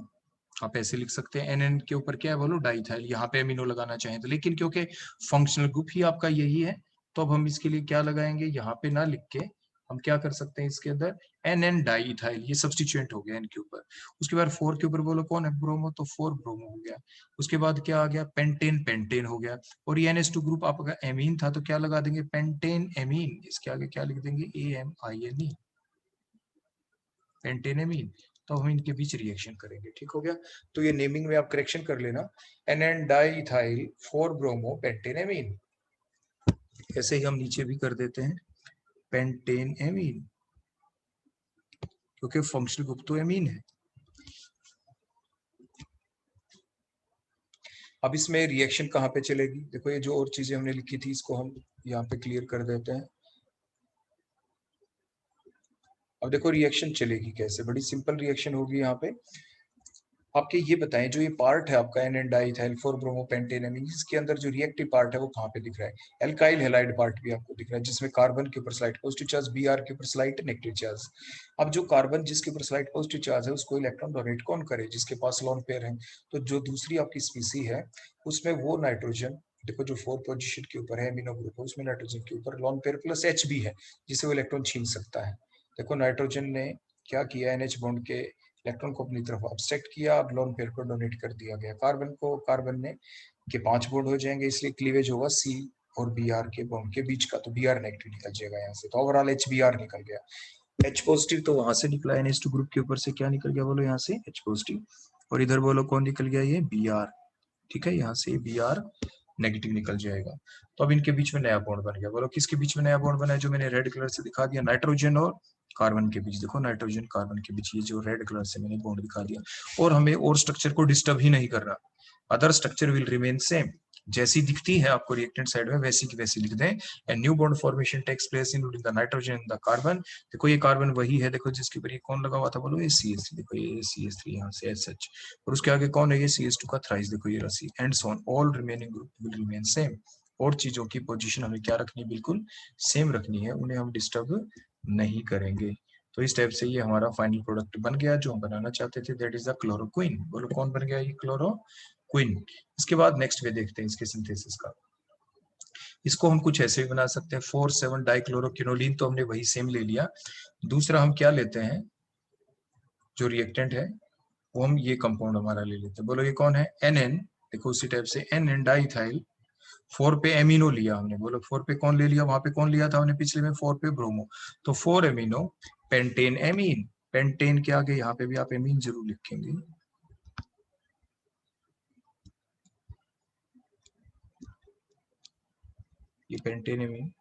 आप ऐसे लिख सकते हैं, NN के ऊपर क्या है बोलो, डाइथाइल, यहाँ पे एमिनो लगाना चाहें तो, लेकिन क्योंकि फंक्शनल ग्रुप ही आपका यही है, तो अब हम इसके लिए क्या लगाएंगे, यहाँ पे ना लिख के हम क्या कर सकते हैं, इसके अंदर NN डाइथाइल, ये सब्स्टिट्यूएंट हो गया N के ऊपर, उसके बाद 4 के ऊपर बोलो कौन है, ब्रोमो, तो 4 ब्रोमो हो गया, उसके बाद क्या आ गया, पेंटेन, पेंटेन हो गया, और ये NH2 ग्रुप आपका एमीन था तो क्या लगा देंगे, पेंटेन एमीन, इसके आगे क्या लिख देंगे, AMINE, पेंटेनेमीन। तो हम इनके बीच रिएक्शन करेंगे, ठीक हो गया। तो ये नेमिंग में आप करेक्शन कर लेना, NN डाइथाइल 4 ब्रोमो पेंटेनेमीन, ऐसे ही हम नीचे भी कर देते हैं पेंटेनेमीन, क्योंकि फंक्शनल ग्रुप तो एमीन है। अब इसमें रिएक्शन कहाँ पे चलेगी, देखो ये जो और चीजें हमने लिखी थी इसको हम यहाँ पे क्लियर कर देते हैं। अब देखो रिएक्शन चलेगी कैसे, बड़ी सिंपल रिएक्शन होगी यहाँ पे। आपके ये बताएं, जो ये पार्ट है आपका NN डाइथाइल 4 ब्रोमो पेंटेनेमीन, इसके अंदर जो रिएक्टिव पार्ट है वो कहाँ पे दिख रहा है, एल्काइल हैलाइड पार्ट भी आपको दिख रहा है, जिसमें कार्बन के ऊपर स्लाइड पॉजिटिव चार्ज, Br के ऊपर स्लाइड नेगेटिव चार्ज। अब जो कार्बन जिसके ऊपर स्लाइड पॉजिटिव चार्ज है उसको इलेक्ट्रॉन डोनेट कौन करे, जिसके पास लोन पेयर है, तो जो दूसरी आपकी स्पीसी है उसमें वो नाइट्रोजन, देखो जो 4 पोजीशन के ऊपर है एमिनो ग्रुप, उसमें नाइट्रोजन के ऊपर लोन पेयर प्लस H भी है, जिसे वो इलेक्ट्रॉन छीन सकता है। देखो नाइट्रोजन ने क्या किया, NH बॉन्ड के इलेक्ट्रॉन को अपनी तरफ ऑब्स्ट्रैक्ट किया, अब लोन पेयर को डोनेट कर दिया गया। कार्बन को, कार्बन ने के 5 बॉन्ड हो जाएंगे, इसलिए क्लीवेज होगा C और Br के बॉन्ड के बीच का, तो Br नेगेटिव निकल जाएगा यहाँ से, तो ओवरऑल HBr निकल गया। H पॉजिटिव तो वहां से निकला, NH2 ग्रुप के ऊपर से क्या निकल गया बोलो, यहाँ से H पॉजिटिव, और इधर बोलो कौन निकल गया, ये Br, ठीक है, यहाँ से Br नेगेटिव निकल जाएगा। तो अब इनके बीच में नया बॉन्ड बन गया, बोलो किसके बीच में नया बॉन्ड बना है, जो मैंने रेड कलर से दिखा दिया, नाइट्रोजन और कार्बन के बीच, देखो नाइट्रोजन कार्बन के बीच ये जो रेड कलर से मैंने बॉन्ड दिखा दिया, और हमें और स्ट्रक्चर को डिस्टर्ब ही नहीं कर रहा, other structure will remain same, जैसी दिखती है आपको रिएक्टेंट साइड में वैसी की वैसी लिख दें। And new bond formation takes place including the nitrogen and the carbon, देखो ये कार्बन वही है, देखो जिसके ऊपर ये कौन लगा हुआ था बोलो, ये CH3, देखो ये CH3 यहाँ से SH, और उसके आगे कौन है, ये CS2 का थ्राइस, देखो ये रसी, and so on, all remaining group will remain same, और चीजों की पोजीशन हमें क्या रखनी है, बिल्कुल सेम रखनी है, उन्हें हम डिस्टर्ब नहीं करेंगे। तो इस टाइप से ये हमारा फाइनल प्रोडक्ट बन गया जो हम बनाना चाहते थे, दैट इज द क्लोरोक्विन, बोलो कौन बन गया, ये क्लोरोक्विन। इसके बाद नेक्स्ट वे देखते हैं इसके सिंथेसिस का, इसको हम कुछ ऐसे भी बना सकते हैं, 4,7 डाइक्लोरोक्विनोलिन, तो हमने वही सेम ले लिया। दूसरा हम क्या लेते हैं, जो रिएक्टेंट है वो हम ये कंपाउंड हमारा ले लेते हैं, बोलो ये कौन है, NN, देखो उसी टाइप से NN डाइथाइल, 4 पे एमिनो लिया हमने, बोलो 4 पे कौन ले लिया, वहां पे कौन लिया था हमने पिछले में, 4 पे ब्रोमो, तो 4 एमिनो पेंटेन एमीन, पेंटेन के आगे यहाँ पे भी आप एमीन जरूर लिखेंगे, ये पेंटेन एमीन।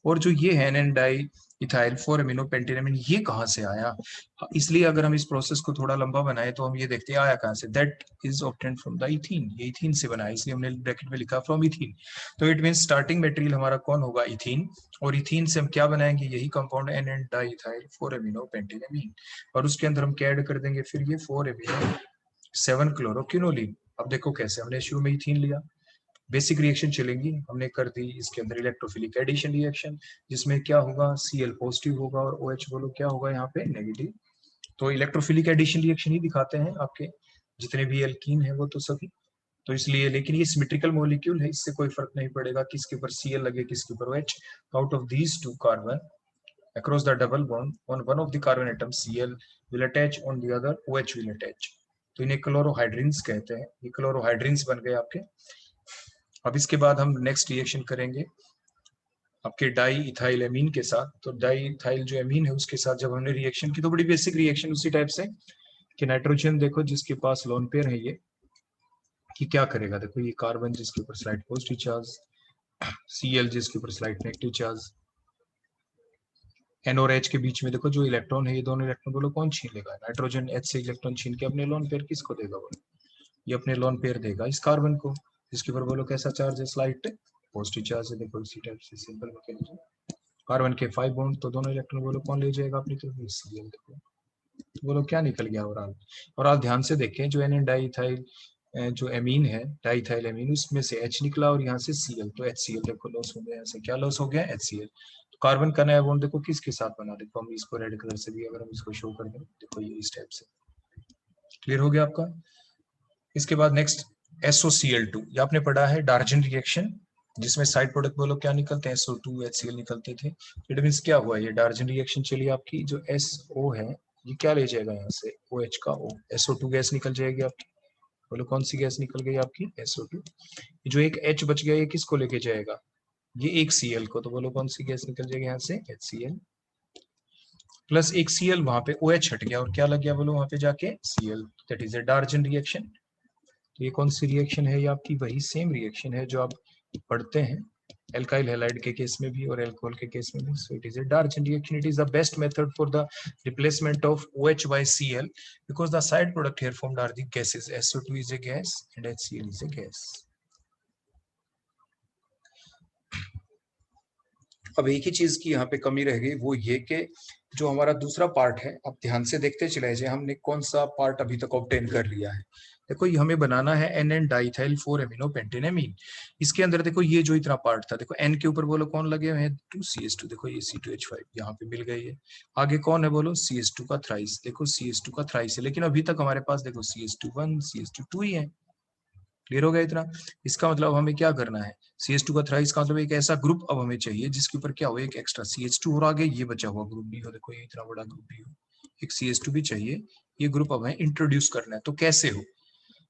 और जो ये है NN डाई इथाइल 4 एमिनो पेंटेनेमिन, ये कहाँ से आया, इसलिए अगर हम इस प्रोसेस को थोड़ा लंबा बनाए तो हम ये देखते हैं आया कहाँ से, that is obtained from the ethene, ये इथीन से बना है, इसलिए हमने ब्रैकेट में लिखा फ्रॉम इथीन, तो इट मीन स्टार्टिंग मटेरियल हमारा कौन होगा, इथीन, और इथीन से हम क्या बनाएंगे, यही compound NN di ethyl 4 amino pentanamine, और उसके अंदर हम क्या ऐड कर देंगे, फिर ये 4 एमिनो 7 क्लोरोक्विनोलिन। अब देखो कैसे, हमने शुरू में इथीन लिया, बेसिक रिएक्शन चलेंगी, हमने कर दी इसके अंदर इलेक्ट्रोफिलिक एडिशन रिएक्शन, जिसमें क्या होगा, Cl पॉजिटिव होगा और OH बोलो क्या होगा यहाँ पे नेगेटिव। तो इलेक्ट्रोफिलिक एडिशन रिएक्शन ही दिखाते हैं आपके जितने भी एल्कीन है वो तो सभी, तो इसलिए, लेकिन ये सिमेट्रिकल मॉलिक्यूल है, इससे कोई फर्क नहीं पड़ेगा किसके ऊपर Cl लगे किसके ऊपर OH। Out of these to carbon across the double bond on one of the carbon atom Cl will attach, on the other OH will attach। तो इन्हें क्लोरोहाइड्रिन्स कहते हैं, ये क्लोरोहाइड्रिन्स बन गए आपके। अब इसके बाद हम नेक्स्ट रिएक्शन करेंगे आपके डाई इथाइल एमीन के साथ। तो डाई इथाइल जो एमीन है उसके साथ जब हमने रिएक्शन की तो बड़ी बेसिक रिएक्शन उसी टाइप से कि नाइट्रोजन देखो जिसके पास लोन पेयर है ये, कि क्या करेगा, देखो ये कार्बन जिसके ऊपर स्लाइड पॉजिटिव चार्ज, Cl जिसके ऊपर स्लाइड नेगेटिव चार्ज, N और H के बीच में देखो जो इलेक्ट्रॉन है, ये दोनों इलेक्ट्रॉन बोलो कौन छीन लेगा, नाइट्रोजन H से इलेक्ट्रॉन छीन के अपने लोन पेयर किसको देगा, बोलो ये अपने लोन पेयर देगा इस कार्बन को, जिसके ऊपर बोलो कैसा चार्ज है, स्लाइड पॉजिटिव चार्ज है। देखो इसी टाइप से सिंपल मैकेनिज्म, कार्बन के 5 बॉन्ड, तो दोनों इलेक्ट्रॉन बोलो कौन ले जाएगा अपनी तरफ, Cl। देखो तो बोलो क्या निकल गया ओवरऑल। और आप ध्यान से देखें जो एन डाइथाइल जो एमीन है, डाइथाइल एमीन, उसमें से H निकला और यहाँ से Cl, तो HCl देखो लॉस हो गया, यहाँ से क्या लॉस हो गया, HCl। तो कार्बन का नया बॉन्ड देखो किसके साथ बना, देखो हम इसको रेड कलर से भी अगर हम इसको शो कर दें, देखो ये इस टाइप से, क्लियर हो गया आपका। इसके बाद नेक्स्ट SOCl2, ये आपने पढ़ा है डार्जन रिएक्शन, जिसमें साइड प्रोडक्ट बोलो क्या निकलते हैं, SO2 HCl निकलते थे। इट मींस क्या हुआ, ये डार्जन रिएक्शन चली आपकी, जो SO है ये क्या ले जाएगा यहाँ से, OH का O, SO2 गैस निकल जाएगी आपकी, बोलो कौन सी गैस निकल गई आपकी, SO2। जो एक H बच गया ये किसको लेके जाएगा, ये एक Cl को, तो बोलो कौन सी गैस निकल जाएगी यहाँ से, HCl, प्लस एक Cl वहां पे OH हट गया और क्या लग गया बोलो वहां पे जाके Cl, that is a डार्जन reaction. तो ये कौन सी रिएक्शन है, ये आपकी वही सेम रिएक्शन है जो आप पढ़ते हैं एल्काइल हैलाइड के केस में भी और अल्कोहल के केस में भी। सो it is a Darjan reaction. It is the best method for the replacement of OH by Cl because the side product here formed are the gases. SO2 is a gas and HCl is a gas. अब एक ही चीज की यहाँ पे कमी रह गई, वो ये कि जो हमारा दूसरा पार्ट है, अब ध्यान से देखते चले जाए हमने कौन सा पार्ट अभी तक ऑब्टेन कर लिया है। देखो ये हमें बनाना है NN डाइथाइल 4 एमिनो पेंटेनेमीन। इसके अंदर देखो ये जो इतना पार्ट था, देखो N के ऊपर बोलो कौन लगे हुए हैं, 2CH2, देखो ये C2H5 यहाँ पे मिल गई है। आगे कौन है बोलो, CH2 का थ्राइस, देखो CH2 का थ्राइस है, लेकिन अभी तक हमारे पास देखो CH2 1 CH2 ही है। क्लियर हो गया इतना। इसका मतलब हमें क्या करना है, CH2 का थ्राइस का मतलब एक ऐसा ग्रुप अब हमें चाहिए जिसके ऊपर क्या हो, एक एक्स्ट्रा CH2 और आगे ये बचा हुआ ग्रुप भी हो, देखो ये इतना बड़ा ग्रुप भी हो, एक CH2 भी चाहिए, ये ग्रुप अब हमें इंट्रोड्यूस करना है। तो कैसे हो,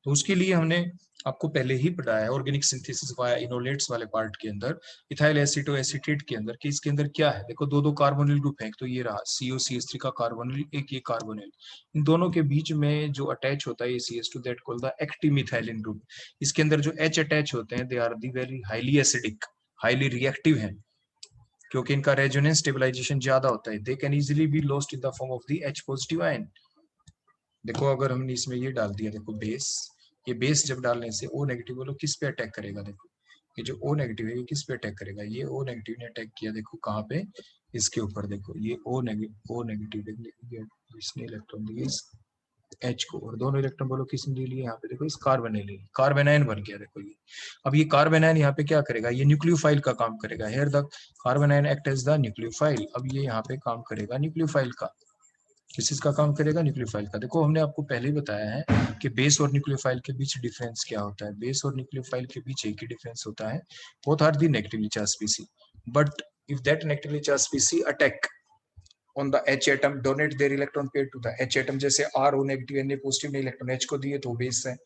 तो उसके लिए हमने आपको पहले ही पढ़ाया है ऑर्गेनिक सिंथेसिस वाया इनोलेट्स वाले पार्ट के अंदर, इथाइल एसिटो एसीटेट के अंदर, कि इसके अंदर क्या है, देखो दो दो कार्बोनिल ग्रुप है, एक तो ये रहा COCH3 का कार्बोनिल, एक ये कार्बोनिल, इन दोनों के बीच में जो अटैच होता है ये CH2 that called the active methylene group. इसके अंदर जो H अटैच होते हैं they are the very highly acidic, highly reactive है, क्योंकि इनका रेजोनेंस स्टेबलाइजेशन ज्यादा होता है, they can easily be lost in the form of the H positive ion. देखो अगर हमने इसमें ये डाल दिया, देखो बेस, ये बेस जब डालने से O नेगेटिव बोलो किस पे अटैक करेगा, देखो ये जो O नेगेटिव है ये किस पे अटैक करेगा, ये O नेगेटिव ने अटैक किया, देखो कहाँ पे, इसके ऊपर, देखो ये O नेगेटिव इसने इलेक्ट्रॉन दिए इस H को, और दोनों इलेक्ट्रॉन बोलो किसने ले लिए, यहाँ पे देखो इस कार्बन ने ले लिया, कार्बेनाइन बन गया, देखो ये। अब ये कार्बेनाइन यहाँ पे क्या करेगा, ये न्यूक्लियोफाइल का काम करेगा, here the carbanion act as the nucleophile. अब ये यहाँ पे काम करेगा न्यूक्लियोफाइल का, किस चीज का काम करेगा, न्यूक्लियोफाइल का। देखो हमने आपको पहले ही बताया है कि बेस और न्यूक्लियोफाइल के बीच डिफरेंस क्या होता है, बेस और न्यूक्लियोफाइल के बीच एक ही डिफरेंस होता है, both are the negatively charge species, but if that negatively charge species attack on the H atom donate their electron pair to the H atom, जैसे R O negative Na positive ने electron H को दिए तो base है।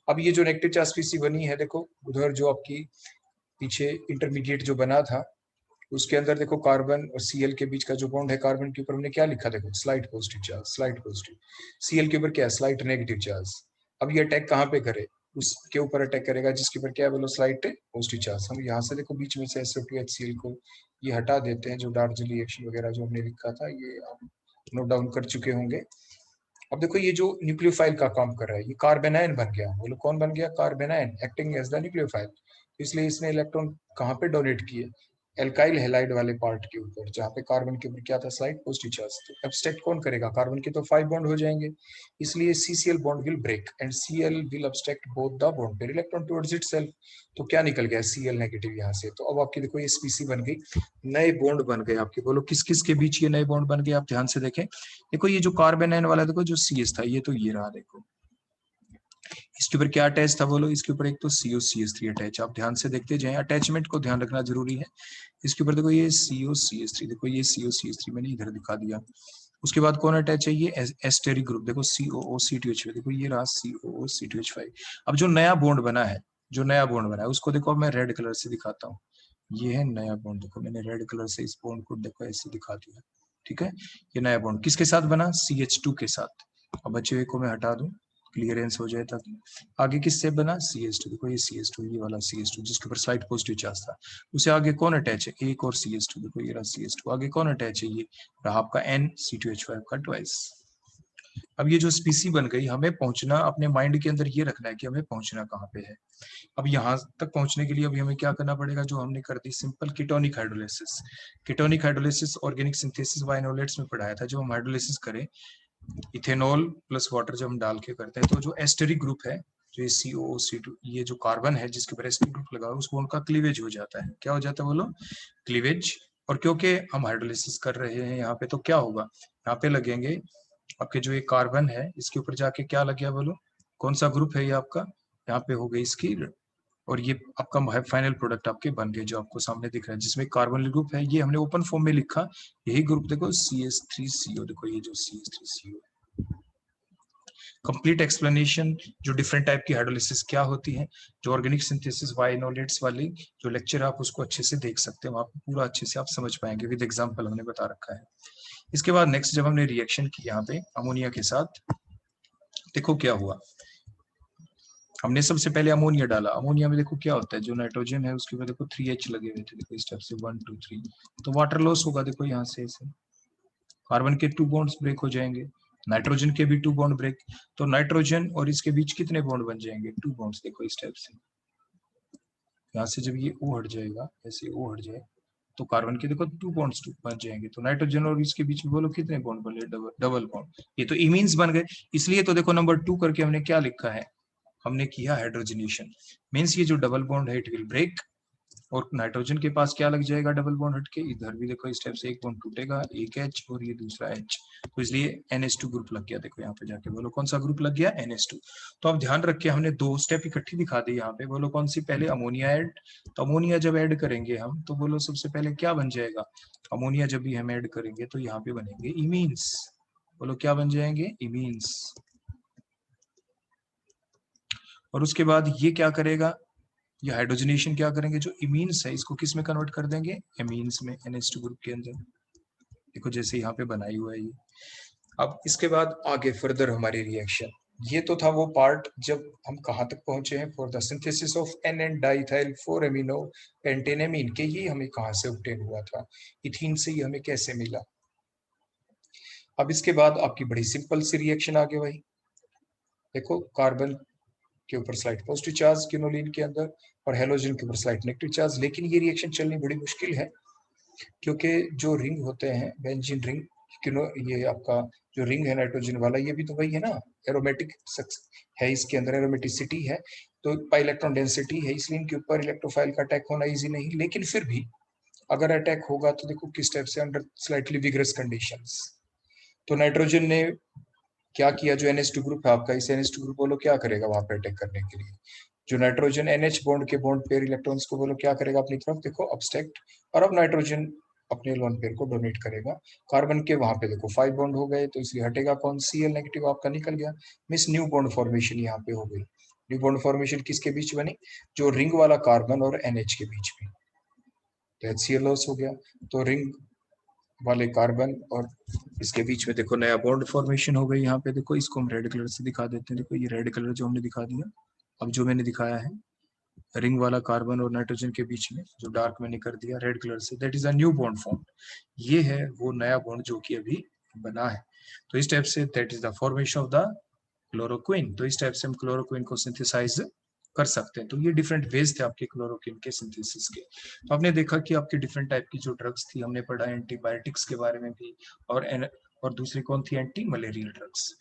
अब ये जो negative charge स्पीसी बनी है, देखो उधर जो आपकी पीछे इंटरमीडिएट जो बना था उसके अंदर देखो कार्बन और Cl के बीच का जो बॉन्ड है, कार्बन के ऊपर हमने क्या लिखा, देखो slide positive charge, slide positive, Cl के ऊपर क्या है, स्लाइड नेगेटिव चार्ज। अब ये अटैक कहाँ पे करे, उसके ऊपर अटैक करेगा जिसके ऊपर क्या है बोलो, स्लाइड पॉजिटिव चार्ज। हम यहाँ से देखो बीच में से SO2 HCl को ये हटा देते हैं, जो डार्जन रिएक्शन वगैरह जो हमने लिखा था ये आप नोट डाउन कर चुके होंगे। अब देखो ये जो न्यूक्लियोफाइल का काम कर रहा है, ये कार्बेनाइन बन गया, बोलो कौन बन गया, carbanion, acting as the nucleophile. इसलिए इसने इलेक्ट्रॉन कहाँ पे डोनेट किए, एल्काइल हैलाइड वाले पार्ट के ऊपर, जहाँ पे कार्बन के ऊपर क्या था, स्लाइड पॉजिटिव चार्ज। तो एब्स्ट्रैक्ट कौन करेगा, कार्बन के तो 5 बॉन्ड हो जाएंगे, इसलिए CCl bond will break and Cl will abstract both the bond pair electron towards itself. तो क्या निकल गया, Cl नेगेटिव यहाँ से। तो अब आपकी देखो ये स्पीसी बन गई, नए बॉन्ड बन गए आपके। बोलो किस किस के बीच ये नए बॉन्ड बन गए, आप ध्यान से देखें। देखो ये जो कार्बन एन वाला देखो जो CH था, ये तो ये रहा देखो, इसके ऊपर क्या अटैच था, बोलो इसके ऊपर एक तो COCH3 अटैच। आप ध्यान से देखते जाएं, अटैचमेंट को ध्यान रखना जरूरी है। इसके ऊपर देखो ये COCH3, देखो ये COCH3 मैंने इधर दिखा दिया। उसके बाद कौन अटैच है, ये एस्टेरिक ग्रुप, देखो COOC2H5, देखो ये रहा COOC2H5। अब जो नया बॉन्ड बना है, जो नया बॉन्ड बना है उसको देखो मैं रेड कलर से दिखाता हूँ। ये है नया बॉन्ड, देखो मैंने रेड कलर से इस बॉन्ड को देखो ऐसे दिखा दिया, ठीक है। ये नया बॉन्ड किसके साथ बना, CH2 के साथ। अब बचे हुए को मैं हटा दूं, क्लियरेंस हो जाए ताकि। आगे किससे बना, CH2, देखो ये CH2, ये वाला CH2 जिसके ऊपर स्लाइड पॉजिटिव चार्ज था। उसे आगे कौन अटैच है, एक और CH2, देखो ये रहा CH2। आगे कौन अटैच है, ये रहा आपका NC2H5 का ट्वाइस। अब ये जो स्पीसी बन गई, हमें पहुंचना अपने माइंड के अंदर ये रखना है कि हमें पहुंचना कहाँ पे है। अब यहाँ तक पहुंचने के लिए अभी हमें क्या करना पड़ेगा, जो हमने कर दी simple ketonic hydrolysis. Ketonic hydrolysis organic synthesis by enolates में पढ़ाया था। जो हम हाइड्रोलिसिस करें इथेनॉल प्लस वाटर जब हम डाल के करते हैं, तो जो एस्टेरिक ग्रुप है, जो ये COOC2, ये जो कार्बन है जिसके ऊपर एस्टेरिक ग्रुप लगा है, उसको उनका क्लीवेज हो जाता है। क्या हो जाता है बोलो, क्लीवेज। और क्योंकि हम हाइड्रोलिसिस कर रहे हैं यहाँ पे, तो क्या होगा, यहाँ पे लगेंगे आपके जो ये कार्बन है, इसके ऊपर जाके क्या लग गया बोलो, कौन सा ग्रुप है ये आपका, यहाँ पे हो गई इसकी, और ये आपका फाइनल प्रोडक्ट आपके बन गए जो आपको सामने दिख रहा है, जिसमें कार्बन ग्रुप है। ये हमने ओपन फॉर्म में लिखा, यही ग्रुप देखो CH3CO, देखो ये जो CH3CO। कंप्लीट एक्सप्लेनेशन जो डिफरेंट टाइप की हाइड्रोलिसिस क्या होती है, जो ऑर्गेनिक सिंथेसिस बायनोलेट्स वाली जो लेक्चर आप उसको अच्छे से देख सकते हो, आप पूरा अच्छे से आप समझ पाएंगे, विद एग्जांपल हमने बता रखा है। इसके बाद नेक्स्ट जब हमने रिएक्शन की यहाँ पे अमोनिया के साथ, देखो क्या हुआ, हमने सबसे पहले अमोनिया डाला। अमोनिया में देखो क्या होता है, जो नाइट्रोजन है उसके ऊपर देखो 3H लगे हुए थे, देखो स्टेप से 1 2 3, तो वाटर लॉस होगा। देखो यहाँ से ऐसे कार्बन के 2 बॉन्ड्स ब्रेक हो जाएंगे, नाइट्रोजन के भी 2 बॉन्ड ब्रेक। तो नाइट्रोजन और इसके बीच कितने बॉन्ड बन जाएंगे, 2 बॉन्ड्स। देखो इस टाइप से, यहाँ से जब ये O हट जाएगा, ऐसे O हट जाए, तो कार्बन के देखो 2 बॉन्ड्स बन जाएंगे। तो नाइट्रोजन और इसके बीच में बोलो कितने बॉन्ड बने, डबल बॉन्ड। ये तो इमीन्स बन गए, इसलिए तो देखो नंबर 2 करके हमने क्या लिखा है, हमने किया हाइड्रोजनेशन। मीन्स ये जो डबल बॉन्ड है इट विल ब्रेक, और नाइट्रोजन के पास क्या लग जाएगा, डबल बॉन्ड हटके इधर भी देखो इस टाइप से एक बॉन्ड टूटेगा, एक H और ये दूसरा H, तो इसलिए NH2 ग्रुप लग गया। देखो यहाँ पे जाके बोलो कौन सा ग्रुप लग गया, NH2। तो अब ध्यान रखिए, हमने 2 स्टेप इकट्ठी दिखा दी यहाँ पे। बोलो कौन सी, पहले अमोनिया ऐड। तो अमोनिया जब ऐड करेंगे हम, तो बोलो सबसे पहले क्या बन जाएगा, अमोनिया जब भी हम ऐड करेंगे तो यहाँ पे बनेंगे इमीन्स। बोलो क्या बन जाएंगे, इमीन्स। और उसके बाद ये क्या करेगा, ये हाइड्रोजनेशन क्या करेंगे, जो इमीन्स है इसको किस में कन्वर्ट कर देंगे, एमीन्स में, NH2 ग्रुप के अंदर। देखो जैसे यहाँ पे बनाई हुआ है ये। अब इसके बाद आगे फर्दर हमारी रिएक्शन, ये तो था वो पार्ट जब हम कहाँ तक पहुंचे हैं, for the synthesis of NN diethyl 4 amino pentanamine के, ये हमें कहाँ से ऑब्टेन हुआ था, इथीन से ही हमें कैसे मिला। अब इसके बाद आपकी बड़ी सिंपल सी रिएक्शन आगे भाई, देखो कार्बन के ऊपर स्लाइड पॉजिटिव चार्ज क्विनोलिन के अंदर, और हेलोजन के ऊपर स्लाइड नेगेटिव चार्ज। लेकिन ये रिएक्शन चलनी बड़ी मुश्किल है, क्योंकि जो रिंग होते हैं बेंजीन रिंग, ये आपका जो रिंग है नाइट्रोजन वाला, ये भी तो वही है ना, एरोमेटिक है, इसके अंदर एरोमेटिसिटी है, तो पाई इलेक्ट्रॉन डेंसिटी है, इसलिए इनके ऊपर इलेक्ट्रोफाइल का अटैक होना इजी नहीं। लेकिन फिर भी अगर अटैक होगा तो देखो किस टाइप से, अंडर स्लाइटली विगरस कंडीशंस। तो नाइट्रोजन ने क्या किया, जो NH2 ग्रुप है आपका, इस NH2 ग्रुप बोलो क्या करेगा वहां पे अटैक करने के लिए, जो नाइट्रोजन NH बॉन्ड के बॉन्ड पेयर इलेक्ट्रॉन्स को बोलो क्या करेगा अपनी तरफ, देखो अब्स्ट्रैक्ट। और अब नाइट्रोजन अपने लोन पेयर को डोनेट करेगा। कार्बन के वहां पे देखो 5 बॉन्ड हो गए, तो इसलिए हटेगा कौन, Cl नेगेटिव आपका निकल गया। मिस न्यू बॉन्ड फॉर्मेशन यहाँ पे हो गई। न्यू बॉन्ड फॉर्मेशन किसके बीच बनी, जो रिंग वाला कार्बन और NH के बीच में, तो HCl लॉस हो गया। तो रिंग वाले कार्बन और इसके बीच में देखो नया बॉन्ड फॉर्मेशन हो गई। यहाँ पे देखो इसको हम रेड कलर से दिखा देते हैं, देखो ये रेड कलर जो हमने दिखा दिया। अब जो मैंने दिखाया है रिंग वाला कार्बन और नाइट्रोजन के बीच में, जो डार्क मैंने कर दिया रेड कलर से, that is a new bond form. ये है वो नया बॉन्ड जो कि अभी बना है। तो इस type say that is the formation of the chloroquine. तो इस टाइप से हम क्लोरोक्विन को सिंथेसाइज कर सकते हैं। तो ये डिफरेंट वेज थे आपके क्लोरोक्विन के सिंथेसिस के। तो आपने देखा कि आपकी डिफरेंट टाइप की जो ड्रग्स थी, हमने पढ़ा एंटीबायोटिक्स के बारे में भी, और दूसरी कौन थी, एंटी मलेरियल ड्रग्स।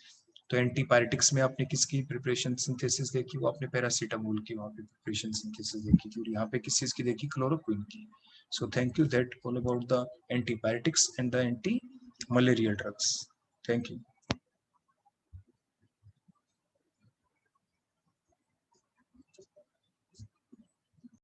तो एंटीबायोटिक्स में आपने किसकी प्रिपरेशन सिंथेसिस देखी, वो आपने पैरासीटामोल की वहाँ पे प्रिपरेशन सिंथेसिस देखी थी, और यहाँ पे किस चीज की देखी, क्लोरोक्विन की। So thank you, that all about the antibiotics and the anti-malarial drugs. Thank you.